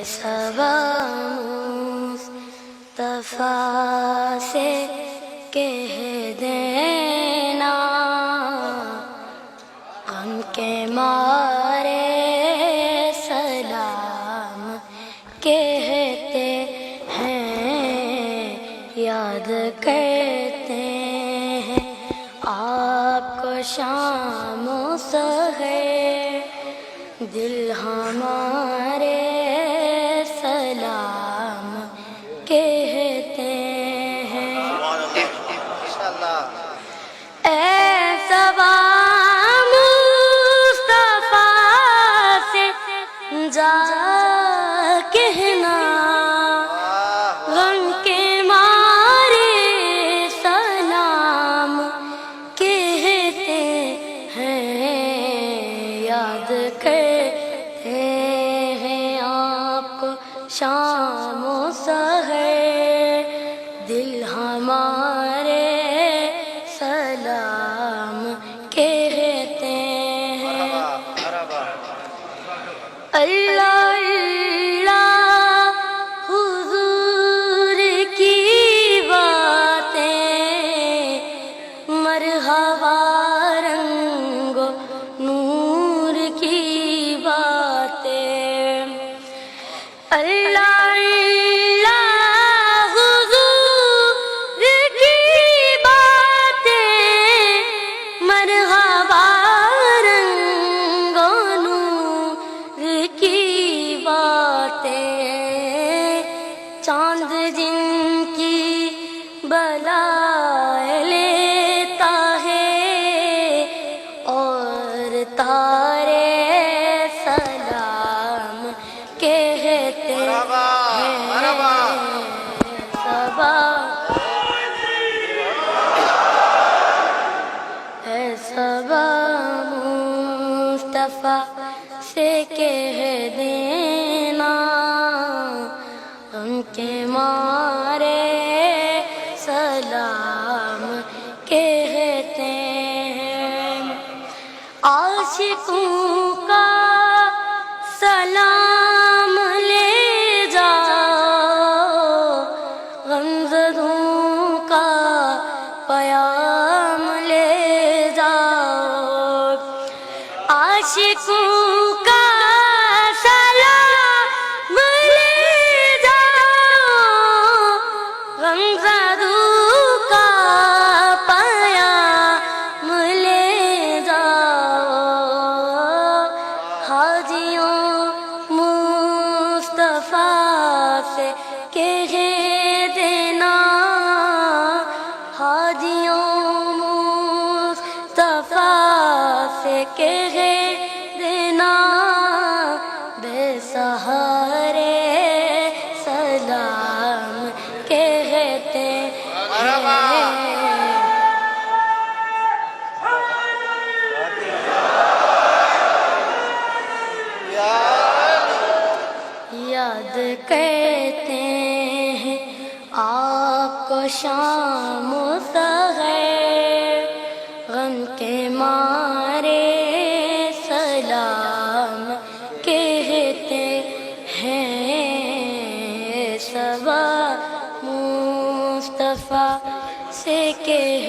صبا مصطفیٰ سے کہہ دینا، غم کے مارے سلام کہتے ہیں، یاد کرتے ہیں آپ کو شام و سحر، دل ہمارے سلام کہتے ہیں۔ اے صبا مصطفیٰ سے جا کہنا، غم کے مارے سلام کہتے ہیں، یاد کرتے ہیں آپ کو شام و سحر، دل ہمارے سلام کہتے ہیں۔ اللہ اللہ حضور کی باتیں، مرحبا رنگ و نور کی باتیں، اللہ اللہ حضور کی باتیں، مرحبا رنگ و نور کی باتیں، چاند جن کی بلائے لیتا ہے اور تارے سلام کہتے ہیں۔ صبا ہے صبا مصطفیٰ سے کہہ دینا، غم کے مارے سلام کہتے ہیں۔ عاشقوں کا سلام لے جاؤ، غمزدوں کا پیام لے جاؤ، عاشقوں کا سلام لے جاؤ، غمزدوں کا پیام لے جاؤ، حاجیوں مصطفیٰ سے کہہ دینا، حاجیوں مصطفیٰ سے کہہ دینا، بے سہارے سلام کہتے ہیں۔ یاد کرتے ہیں آپ کو شام و سحر، غم کے مارے سلام کہتے ہیں، صبا مصطفیٰ سے کہہ